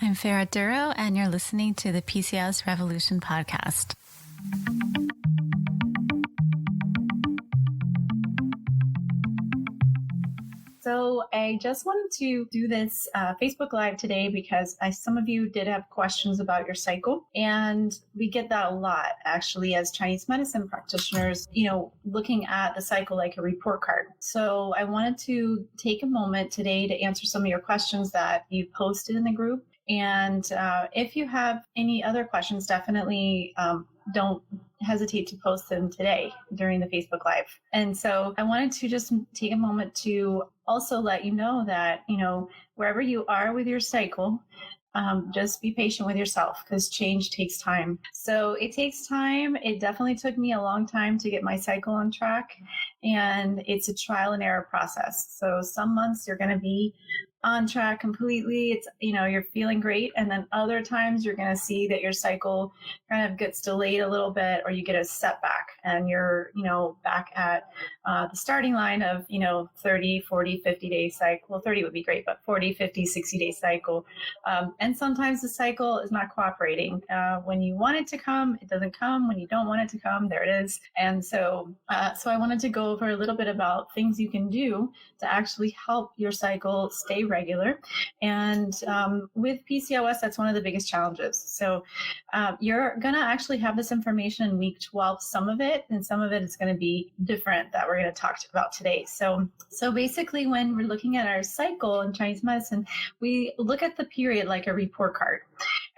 I'm Farah Duro, and you're listening to the PCOS Revolution podcast. So I just wanted to do this Facebook Live today because some of you did have questions about your cycle, and we get that a lot actually as Chinese medicine practitioners, looking at the cycle like a report card. So I wanted to take a moment today to answer some of your questions that you posted in the group. And if you have any other questions, definitely don't hesitate to post them today during the Facebook Live. And so I wanted to just take a moment to also let you know that, wherever you are with your cycle, just be patient with yourself because change takes time. So it takes time. It definitely took me a long time to get my cycle on track, and it's a trial and error process. So some months you're going to be on track completely. It's, you're feeling great. And then other times you're going to see that your cycle kind of gets delayed a little bit, or you get a setback and you're, back at the starting line of, 30, 40, 50 day cycle. Well, 30 would be great, but 40, 50, 60 day cycle. And sometimes the cycle is not cooperating. When you want it to come, it doesn't come. When you don't want it to come, there it is. And so I wanted to go over a little bit about things you can do to actually help your cycle stay regular. And with PCOS, that's one of the biggest challenges. So you're going to actually have this information in week 12, some of it, and some of it is going to be different that we're going to talk about today. So basically, when we're looking at our cycle in Chinese medicine, we look at the period like a report card.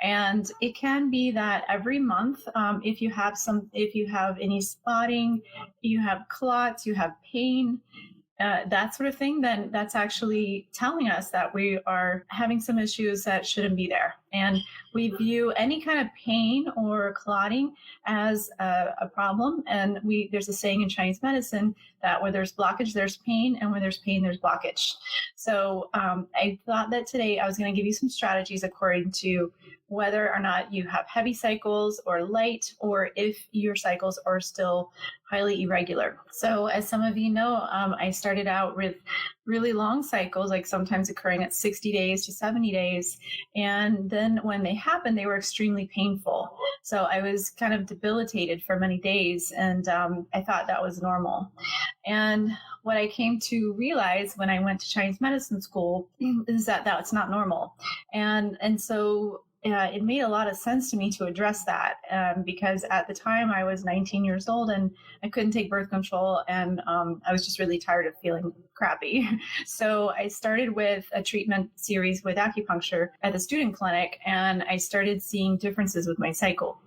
And it can be that every month, if you have any spotting, you have clots, you have pain, that sort of thing, then that's actually telling us that we are having some issues that shouldn't be there. And we view any kind of pain or clotting as a problem. And there's a saying in Chinese medicine that where there's blockage, there's pain, and where there's pain, there's blockage. So I thought that today I was going to give you some strategies according to whether or not you have heavy cycles or light, or if your cycles are still highly irregular. So as some of you know, I started out with really long cycles, like sometimes occurring at 60 days to 70 days. And then when they happened, they were extremely painful. So I was kind of debilitated for many days, and I thought that was normal. And what I came to realize when I went to Chinese medicine school is that that's not normal. And so it made a lot of sense to me to address that because at the time I was 19 years old and I couldn't take birth control, and I was just really tired of feeling crappy. So I started with a treatment series with acupuncture at the student clinic, and I started seeing differences with my cycle.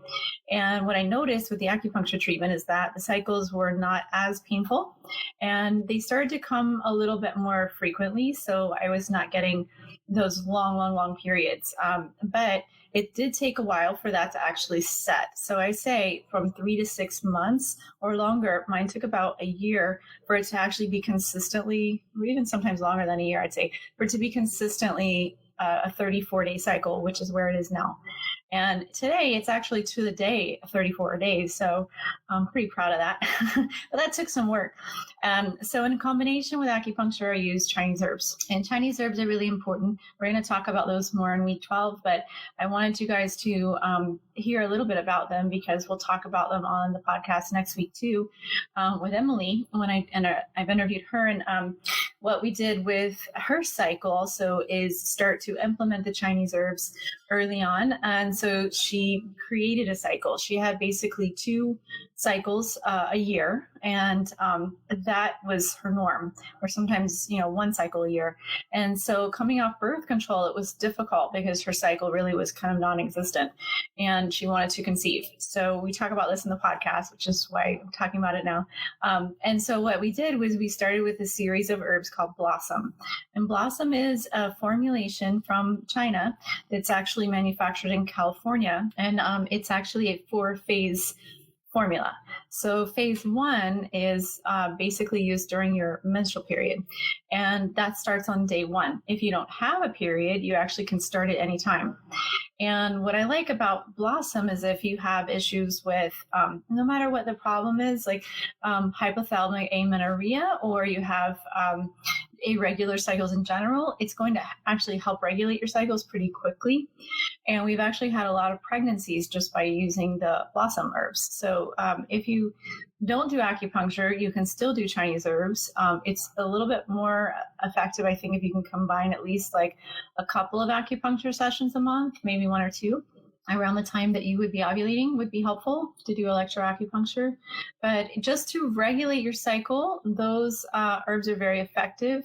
And what I noticed with the acupuncture treatment is that the cycles were not as painful, and they started to come a little bit more frequently. So I was not getting those long periods. But it did take a while for that to actually set. So I say from 3 to 6 months or longer. Mine took about a year for it to actually be consistently, or even sometimes longer than a year, I'd say, for it to be consistently a 34-day cycle, which is where it is now. And today it's actually to the day, 34 days. So I'm pretty proud of that. But that took some work. So in combination with acupuncture, I use Chinese herbs. And Chinese herbs are really important. We're going to talk about those more in week 12, but I wanted you guys to hear a little bit about them because we'll talk about them on the podcast next week too, with Emily when I've interviewed her. And what we did with her cycle also is start to implement the Chinese herbs early on. And so she created a cycle. She had basically 2 cycles a year, and that was her norm, or sometimes 1 cycle a year. And so coming off birth control, it was difficult because her cycle really was kind of non-existent, and she wanted to conceive. So we talk about this in the podcast, which is why I'm talking about it now. And so what we did was we started with a series of herbs called Blossom, and Blossom is a formulation from China that's actually manufactured in California, and it's actually a 4-phase formula. So phase 1 is basically used during your menstrual period, and that starts on day 1. If you don't have a period, you actually can start it anytime. And what I like about Blossom is if you have issues with, no matter what the problem is, like hypothalamic amenorrhea, or you have irregular cycles in general, it's going to actually help regulate your cycles pretty quickly. And we've actually had a lot of pregnancies just by using the blossom herbs. So if you don't do acupuncture, you can still do Chinese herbs. It's a little bit more effective, I think, if you can combine at least like a couple of acupuncture sessions a month, maybe one or two. Around the time that you would be ovulating would be helpful to do electroacupuncture. But just to regulate your cycle, those herbs are very effective.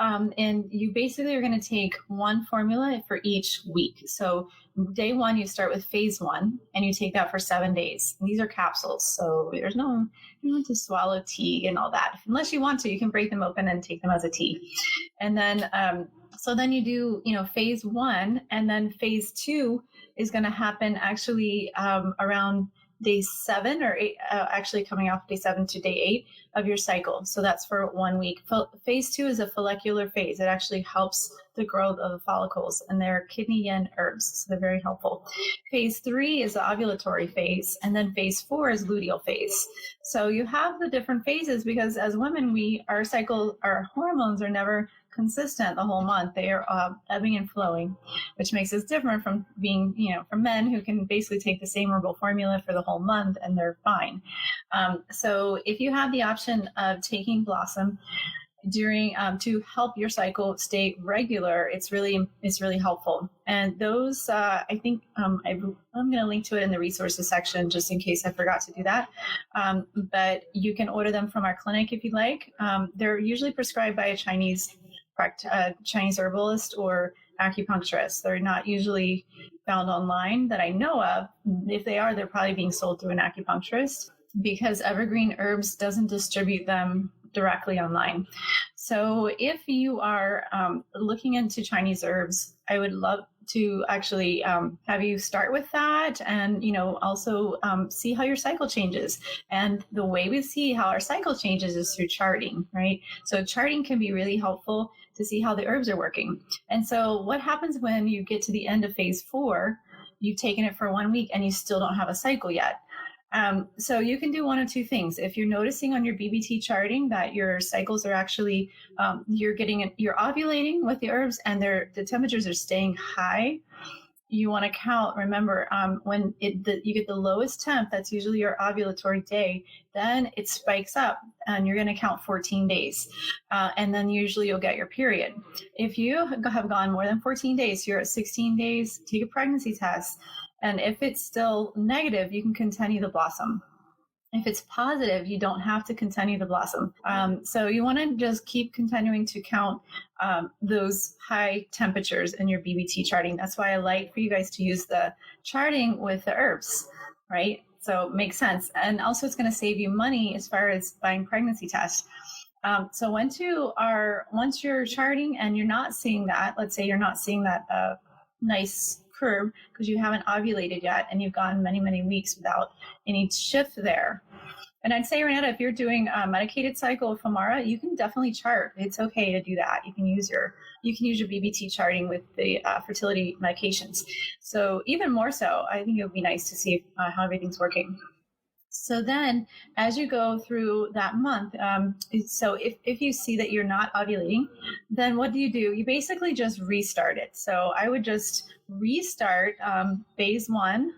And you basically are going to take one formula for each week. So day one, you start with phase one, and you take that for 7 days. And these are capsules, so there's no you don't have to swallow tea and all that. Unless you want to, you can break them open and take them as a tea. And then so then you do, phase one, and then phase two is going to happen actually around day 7 or 8, actually coming off day 7 to day 8 of your cycle. So that's for 1 week. Phase 2 is a follicular phase. It actually helps the growth of the follicles, and they're kidney yin herbs, so they're very helpful. Phase 3 is the ovulatory phase, and then phase 4 is luteal phase. So you have the different phases because as women, our hormones are never consistent the whole month. They are ebbing and flowing, which makes us different from being, from men who can basically take the same herbal formula for the whole month and they're fine. So if you have the option of taking Blossom during to help your cycle stay regular, it's really helpful. And those I think I'm going to link to it in the resources section just in case I forgot to do that. But you can order them from our clinic if you'd like. They're usually prescribed by a Chinese herbalist or acupuncturist. They're not usually found online that I know of. If they are, they're probably being sold through an acupuncturist because Evergreen Herbs doesn't distribute them directly online. So if you are looking into Chinese herbs, I would love to actually have you start with that and, also see how your cycle changes. And the way we see how our cycle changes is through charting, right? So charting can be really helpful to see how the herbs are working. And so what happens when you get to the end of phase 4, you've taken it for 1 week and you still don't have a cycle yet? So you can do one of two things. If you're noticing on your BBT charting that your cycles are actually, you're ovulating with the herbs and the temperatures are staying high, you want to count. Remember, when you get the lowest temp, that's usually your ovulatory day, then it spikes up and you're going to count 14 days. And then usually you'll get your period. If you have gone more than 14 days, you're at 16 days, take a pregnancy test. And if it's still negative, you can continue the Blossom. If it's positive, you don't have to continue the Blossom. So you want to just keep continuing to count those high temperatures in your BBT charting. That's why I like for you guys to use the charting with the herbs, right? So it makes sense. And also it's going to save you money as far as buying pregnancy tests. So once you're charting and you're not seeing that, let's say you're not seeing that nice curve because you haven't ovulated yet and you've gone many, many weeks without any shift there. And I'd say, Renata, if you're doing a medicated cycle of Femara, you can definitely chart. It's okay to do that. You can use your BBT charting with the fertility medications. So even more so, I think it would be nice to see how everything's working. So then as you go through that month, so if you see that you're not ovulating, then what do? You basically just restart it. So I would just restart phase 1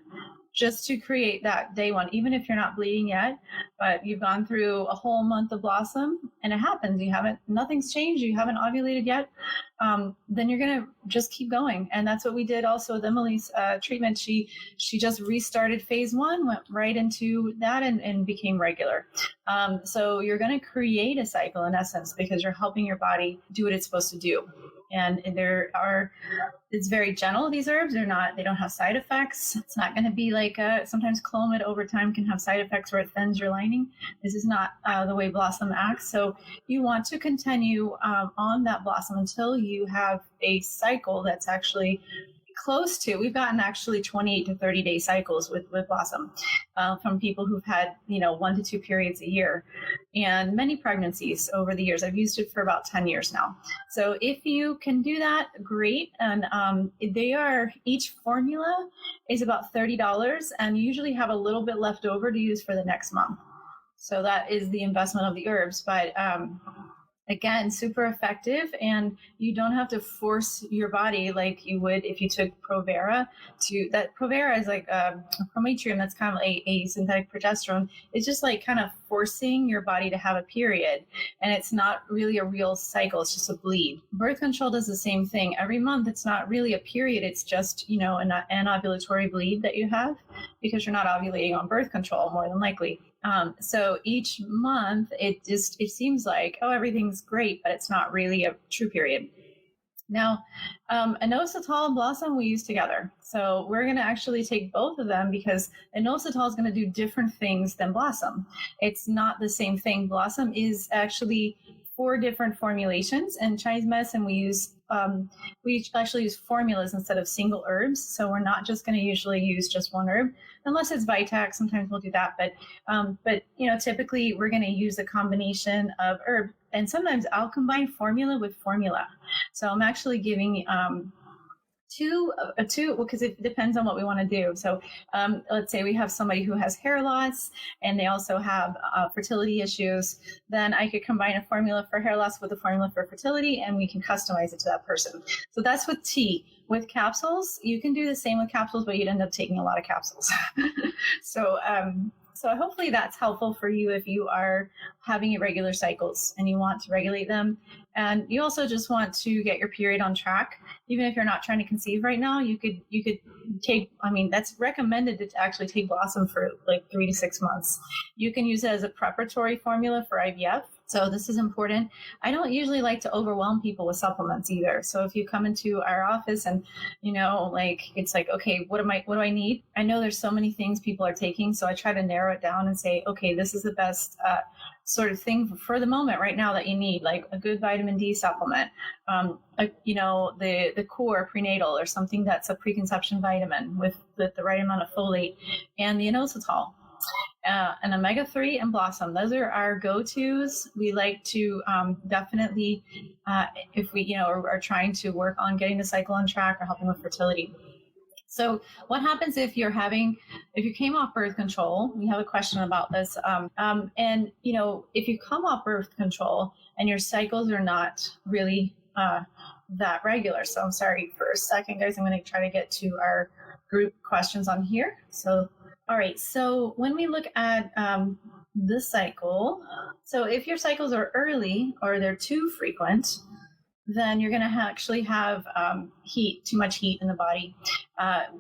just to create that day 1, even if you're not bleeding yet, but you've gone through a whole month of Blossom and it happens. Nothing's changed. You haven't ovulated yet. Then you're going to just keep going. And that's what we did also with Emily's treatment. She just restarted phase 1, went right into that and became regular. So you're going to create a cycle in essence because you're helping your body do what it's supposed to do. And it's very gentle. These herbs they don't have side effects. It's not going to be like sometimes Clomid over time can have side effects where it thins your lining. This is not the way Blossom acts. So you want to continue on that Blossom until you have a cycle that's actually close to. We've gotten actually 28 to 30 day cycles with Blossom from people who've had 1 to 2 periods a year and many pregnancies over the years. I've used it for about 10 years now. So if you can do that, great. And each formula is about $30 and you usually have a little bit left over to use for the next month. So that is the investment of the herbs. But Again, super effective, and you don't have to force your body like you would if you took Provera. That Provera is like a Prometrium, that's kind of a synthetic progesterone. It's just like kind of forcing your body to have a period, and it's not really a real cycle. It's just a bleed. Birth control does the same thing. Every month, it's not really a period. It's just, an anovulatory bleed that you have because you're not ovulating on birth control, more than likely. So each month, it seems like, oh, everything's great, but it's not really a true period. Now, inositol and Blossom we use together. So we're going to actually take both of them because inositol is going to do different things than Blossom. It's not the same thing. Blossom is actually 4 different formulations. In Chinese medicine, we actually use formulas instead of single herbs. So we're not just going to usually use just one herb, unless it's Vitac. Sometimes we'll do that, but typically we're going to use a combination of herb, and sometimes I'll combine formula with formula. So I'm actually giving two, because it depends on what we want to do. So let's say we have somebody who has hair loss and they also have fertility issues, then I could combine a formula for hair loss with a formula for fertility, and we can customize it to that person. So that's with tea. With capsules, you can do the same with capsules, but you'd end up taking a lot of capsules. So hopefully that's helpful for you if you are having irregular cycles and you want to regulate them. And you also just want to get your period on track. Even if you're not trying to conceive right now, you could take, that's recommended to actually take Blossom for like 3 to 6 months. You can use it as a preparatory formula for IVF. So this is important. I don't usually like to overwhelm people with supplements either. So if you come into our office and, it's like, okay, what do I need? I know there's so many things people are taking. So I try to narrow it down and say, okay, this is the best sort of thing for the moment right now that you need, like a good vitamin D supplement, the core prenatal or something that's a preconception vitamin with the right amount of folate, and the inositol. And omega-3 and Blossom. Those are our go-tos. We like to definitely, if we, are trying to work on getting the cycle on track or helping with fertility. So what happens if you came off birth control? We have a question about this. If you come off birth control and your cycles are not really that regular. So I'm sorry for a second, guys. I'm going to try to get to our group questions on here. So all right, so when we look at the cycle, so if your cycles are early or they're too frequent, then you're going to actually have too much heat in the body,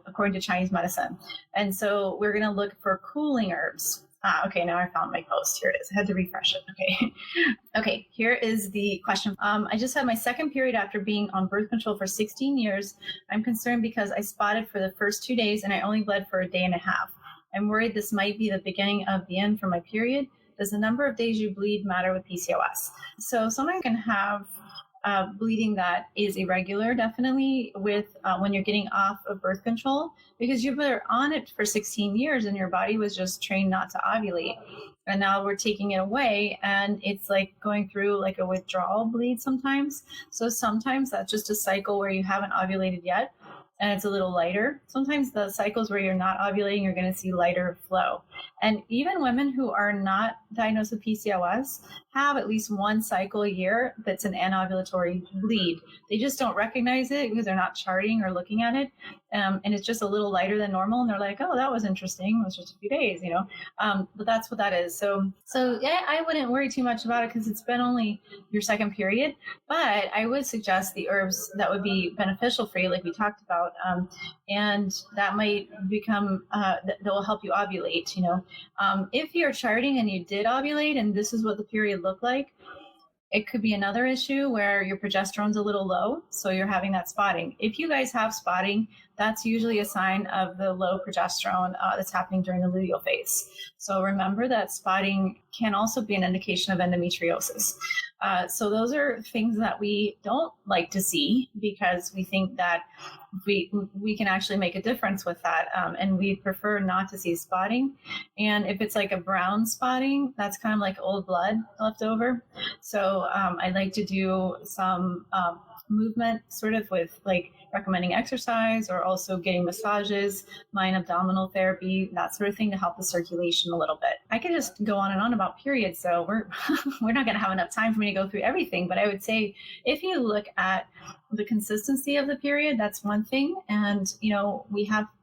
according to Chinese medicine. And so we're going to look for cooling herbs. Okay, now I found my post. Here it is. I had to refresh it. Okay. Okay, here is the question. I just had my second period after being on birth control for 16 years. I'm concerned because I spotted for the first 2 days and I only bled for a day and a half. I'm worried this might be the beginning of the end for my period. Does the number of days you bleed matter with PCOS? So someone can have bleeding that is irregular, definitely, with when you're getting off of birth control, because you were on it for 16 years and your body was just trained not to ovulate. And now we're taking it away, and it's like going through like a withdrawal bleed sometimes. So sometimes that's just a cycle where you haven't ovulated yet, and it's a little lighter. Sometimes the cycles where you're not ovulating, you're going to see lighter flow. And even women who are not diagnosed with PCOS have at least one cycle a year that's an anovulatory bleed. They just don't recognize it because they're not charting or looking at it. And it's just a little lighter than normal. And they're like, oh, that was interesting. It was just a few days, but that's what that is. So yeah, I wouldn't worry too much about it because it's been only your second period. But I would suggest the herbs that would be beneficial for you, like we talked about. And that might become, that will help you ovulate, if you're charting and you did ovulate and this is what the period looked like, it could be another issue where your progesterone's a little low, so you're having that spotting. If you guys have spotting, that's usually a sign of the low progesterone that's happening during the luteal phase. So remember that spotting can also be an indication of endometriosis. So those are things that we don't like to see because we think that we can actually make a difference with that. And we prefer not to see spotting. And if it's like a brown spotting, that's kind of like old blood left over. So I like to do some movement, sort of with like recommending exercise or also getting massages, lying abdominal therapy, that sort of thing to help the circulation a little bit. I could just go on and on about periods, so we're not going to have enough time for me to go through everything, but I would say if you look at the consistency of the period, that's one thing. And,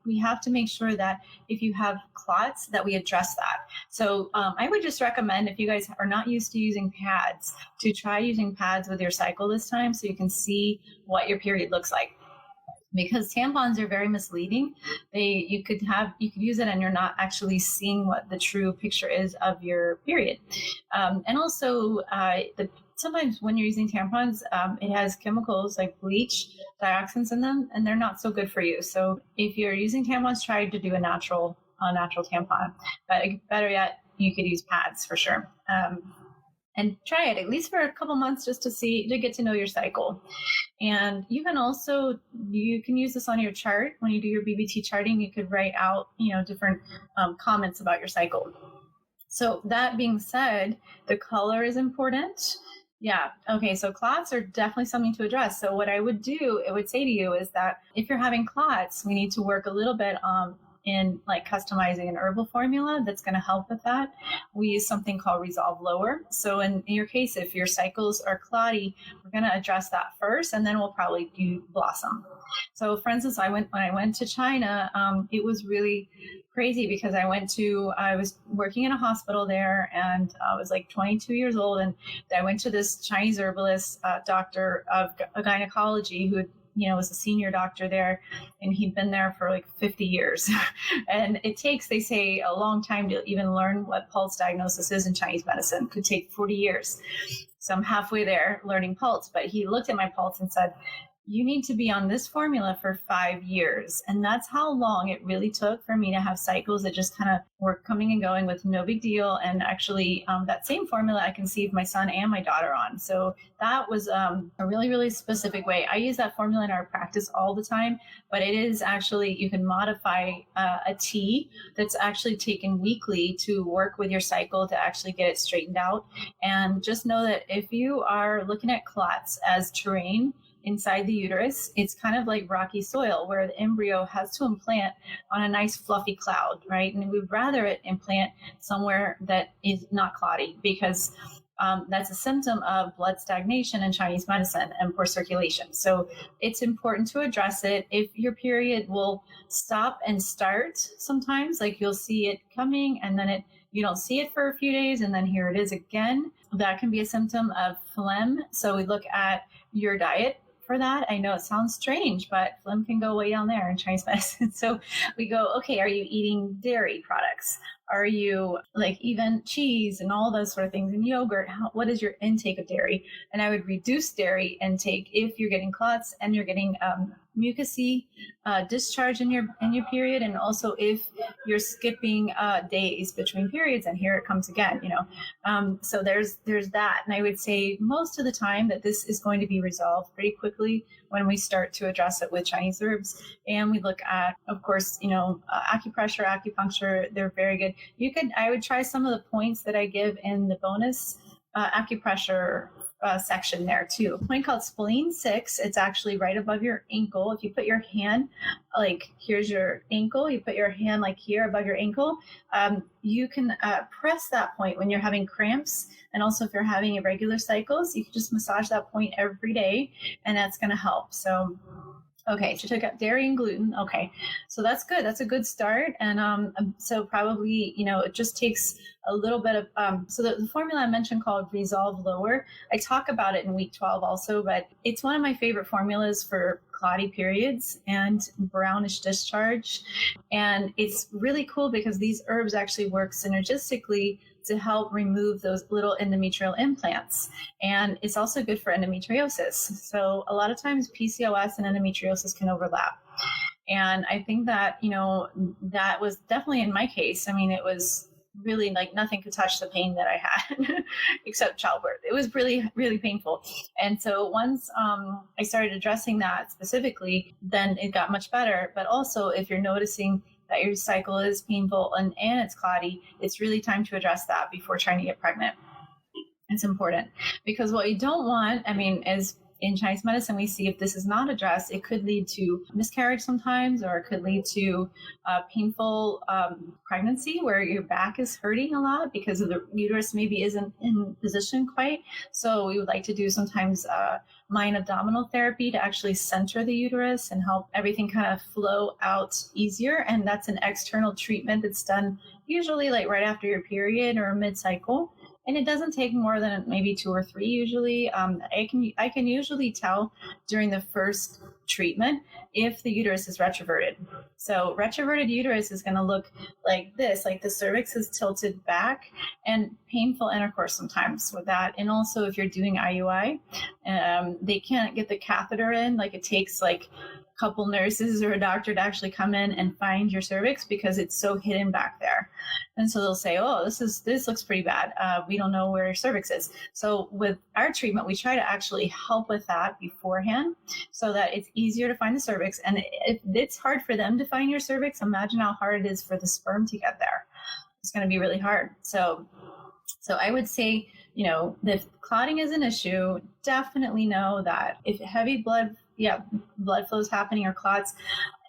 we have to make sure that if you have clots that we address that. So I would just recommend, if you guys are not used to using pads, to try using pads with your cycle this time so you can see what your period looks like. Because tampons are very misleading. You could use it and you're not actually seeing what the true picture is of your period. And also sometimes when you're using tampons, it has chemicals like bleach, dioxins in them, and they're not so good for you. So if you're using tampons, try to do a natural tampon. But better yet, you could use pads for sure. And try it at least for a couple months just to get to know your cycle. And you can use this on your chart. When you do your BBT charting, you could write out, different comments about your cycle. So that being said, the color is important. Yeah. Okay. So clots are definitely something to address. So what I would say to you is that if you're having clots, we need to work a little bit in like customizing an herbal formula that's going to help with that. We use something called Resolve Lower. So in your case, if your cycles are clotty, we're going to address that first, and then we'll probably do Blossom. So for instance, when I went to China, it was really crazy because I was working in a hospital there, and I was like 22 years old, and I went to this Chinese herbalist doctor of gynecology who was a senior doctor there, and he'd been there for like 50 years. And it takes, they say, a long time to even learn what pulse diagnosis is in Chinese medicine. It could take 40 years. So I'm halfway there learning pulse, but he looked at my pulse and said, you need to be on this formula for 5 years. And that's how long it really took for me to have cycles that just kind of were coming and going with no big deal. And actually that same formula I conceived my son and my daughter on. So that was a really, really specific way. I use that formula in our practice all the time, but it is actually, you can modify a tea that's actually taken weekly to work with your cycle to actually get it straightened out. And just know that if you are looking at clots as terrain inside the uterus, it's kind of like rocky soil where the embryo has to implant on a nice fluffy cloud, right? And we'd rather it implant somewhere that is not clotty, because that's a symptom of blood stagnation in Chinese medicine and poor circulation. So it's important to address it. If your period will stop and start sometimes, like you'll see it coming and then you don't see it for a few days and then here it is again, that can be a symptom of phlegm. So we look at your diet for that. I know it sounds strange, but phlegm can go way down there in Chinese medicine. So we go, okay, are you eating dairy products? Are you like even cheese and all those sort of things and yogurt? What is your intake of dairy? And I would reduce dairy intake if you're getting clots and you're getting mucousy discharge in your period, and also if you're skipping days between periods, and here it comes again, so there's that. And I would say most of the time that this is going to be resolved pretty quickly when we start to address it with Chinese herbs. And we look at, of course, acupressure, acupuncture, they're very good. I would try some of the points that I give in the bonus acupressure section there too. A point called spleen 6. It's actually right above your ankle. If you put your hand, like here's your ankle, you put your hand like here above your ankle, you can press that point when you're having cramps. And also if you're having irregular cycles, you can just massage that point every day, and that's going to help. So okay, so took out dairy and gluten. Okay, so that's good. That's a good start. And so probably, it just takes a little bit of, so the formula I mentioned called Resolve Lower, I talk about it in week 12 also, but it's one of my favorite formulas for clotty periods and brownish discharge. And it's really cool because these herbs actually work synergistically to help remove those little endometrial implants. And it's also good for endometriosis. So a lot of times PCOS and endometriosis can overlap. And I think that, that was definitely in my case. I mean, it was really like nothing could touch the pain that I had except childbirth. It was really, really painful. And so once I started addressing that specifically, then it got much better. But also if you're noticing that your cycle is painful and it's clotty, it's really time to address that before trying to get pregnant. It's important because what you don't want, is in Chinese medicine, we see if this is not addressed, it could lead to miscarriage sometimes, or it could lead to painful pregnancy where your back is hurting a lot because of the uterus maybe isn't in position quite. So we would like to do sometimes mind abdominal therapy to actually center the uterus and help everything kind of flow out easier. And that's an external treatment that's done usually like right after your period or mid-cycle. And it doesn't take more than maybe 2 or 3 usually. I can usually tell during the first treatment if the uterus is retroverted. So retroverted uterus is going to look like this, like the cervix is tilted back, and painful intercourse sometimes with that. And also if you're doing IUI, they can't get the catheter in, like it takes like couple nurses or a doctor to actually come in and find your cervix because it's so hidden back there. And so they'll say, oh, this looks pretty bad. We don't know where your cervix is. So with our treatment, we try to actually help with that beforehand so that it's easier to find the cervix. And if it's hard for them to find your cervix, imagine how hard it is for the sperm to get there. It's going to be really hard. So I would say, if clotting is an issue, definitely know that if heavy blood flow is happening or clots,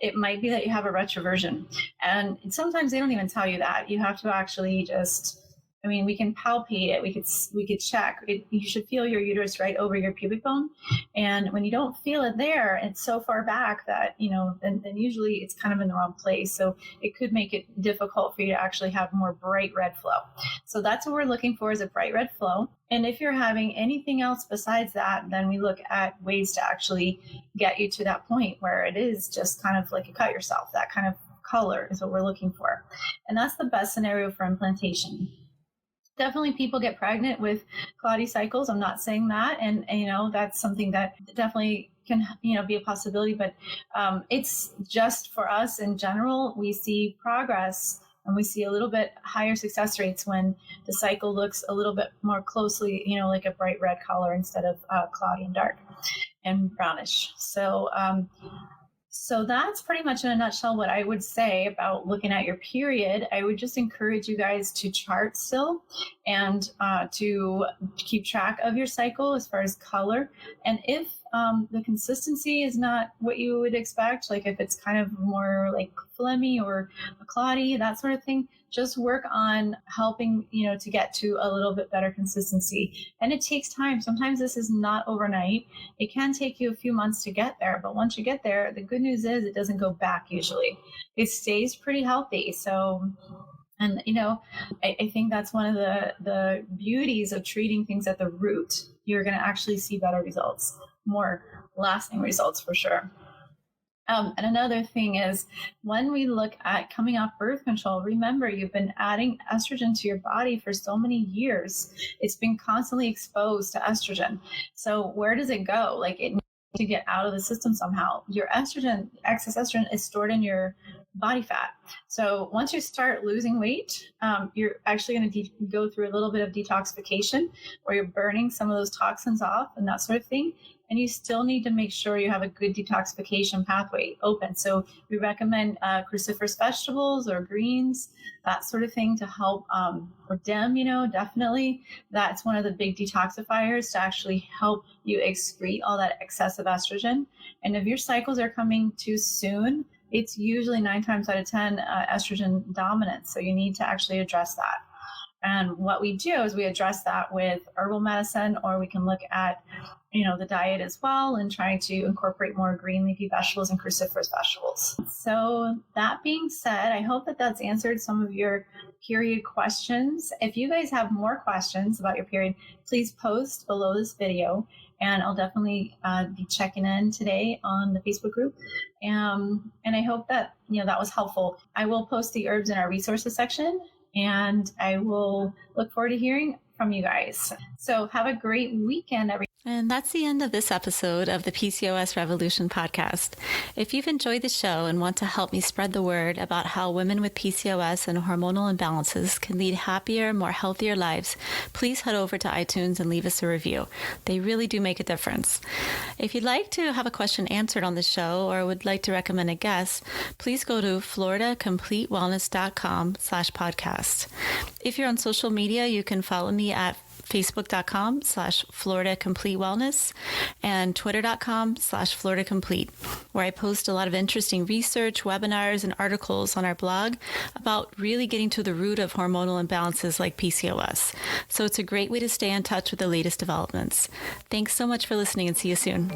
it might be that you have a retroversion. And sometimes they don't even tell you that. You have to actually we can palpate it. We could check. You should feel your uterus right over your pubic bone. And when you don't feel it there, it's so far back that, then usually it's kind of in the wrong place. So it could make it difficult for you to actually have more bright red flow. So that's what we're looking for, is a bright red flow. And if you're having anything else besides that, then we look at ways to actually get you to that point where it is just kind of like you cut yourself. That kind of color is what we're looking for. And that's the best scenario for implantation. Definitely people get pregnant with clotty cycles. I'm not saying that. And that's something that definitely can, be a possibility. But it's just for us in general, we see progress and we see a little bit higher success rates when the cycle looks a little bit more closely, like a bright red color instead of cloudy and dark and brownish. So that's pretty much in a nutshell what I would say about looking at your period. I would just encourage you guys to chart still and to keep track of your cycle as far as color. And if the consistency is not what you would expect, like if it's kind of more like phlegmy or clotty, that sort of thing, just work on helping, to get to a little bit better consistency. And it takes time. Sometimes this is not overnight. It can take you a few months to get there. But once you get there, the good news is it doesn't go back usually. It stays pretty healthy. So, and, I think that's one of the beauties of treating things at the root. You're going to actually see better results, more lasting results for sure. And another thing is when we look at coming off birth control, remember you've been adding estrogen to your body for so many years. It's been constantly exposed to estrogen. So where does it go? Like it needs to get out of the system somehow. Your estrogen, excess estrogen is stored in your body fat. So once you start losing weight, you're actually going to go through a little bit of detoxification where you're burning some of those toxins off and that sort of thing. And you still need to make sure you have a good detoxification pathway open. So we recommend cruciferous vegetables or greens, that sort of thing to help, or DEM, definitely. That's one of the big detoxifiers to actually help you excrete all that excessive estrogen. And if your cycles are coming too soon, it's usually 9 times out of 10 estrogen dominant. So you need to actually address that. And what we do is we address that with herbal medicine, or we can look at, the diet as well and trying to incorporate more green leafy vegetables and cruciferous vegetables. So that being said, I hope that that's answered some of your period questions. If you guys have more questions about your period, please post below this video. And I'll definitely be checking in today on the Facebook group. And I hope that, that was helpful. I will post the herbs in our resources section, and I will look forward to hearing from you guys. So have a great weekend, everyone. And that's the end of this episode of the PCOS Revolution podcast. If you've enjoyed the show and want to help me spread the word about how women with PCOS and hormonal imbalances can lead happier, more healthier lives, please head over to iTunes and leave us a review. They really do make a difference. If you'd like to have a question answered on the show or would like to recommend a guest, please go to floridacompletewellness.com/podcast. If you're on social media, you can follow me at facebook.com/Florida Complete Wellness and twitter.com/Florida Complete, where I post a lot of interesting research, webinars, and articles on our blog about really getting to the root of hormonal imbalances like PCOS. So it's a great way to stay in touch with the latest developments. Thanks so much for listening, and see you soon.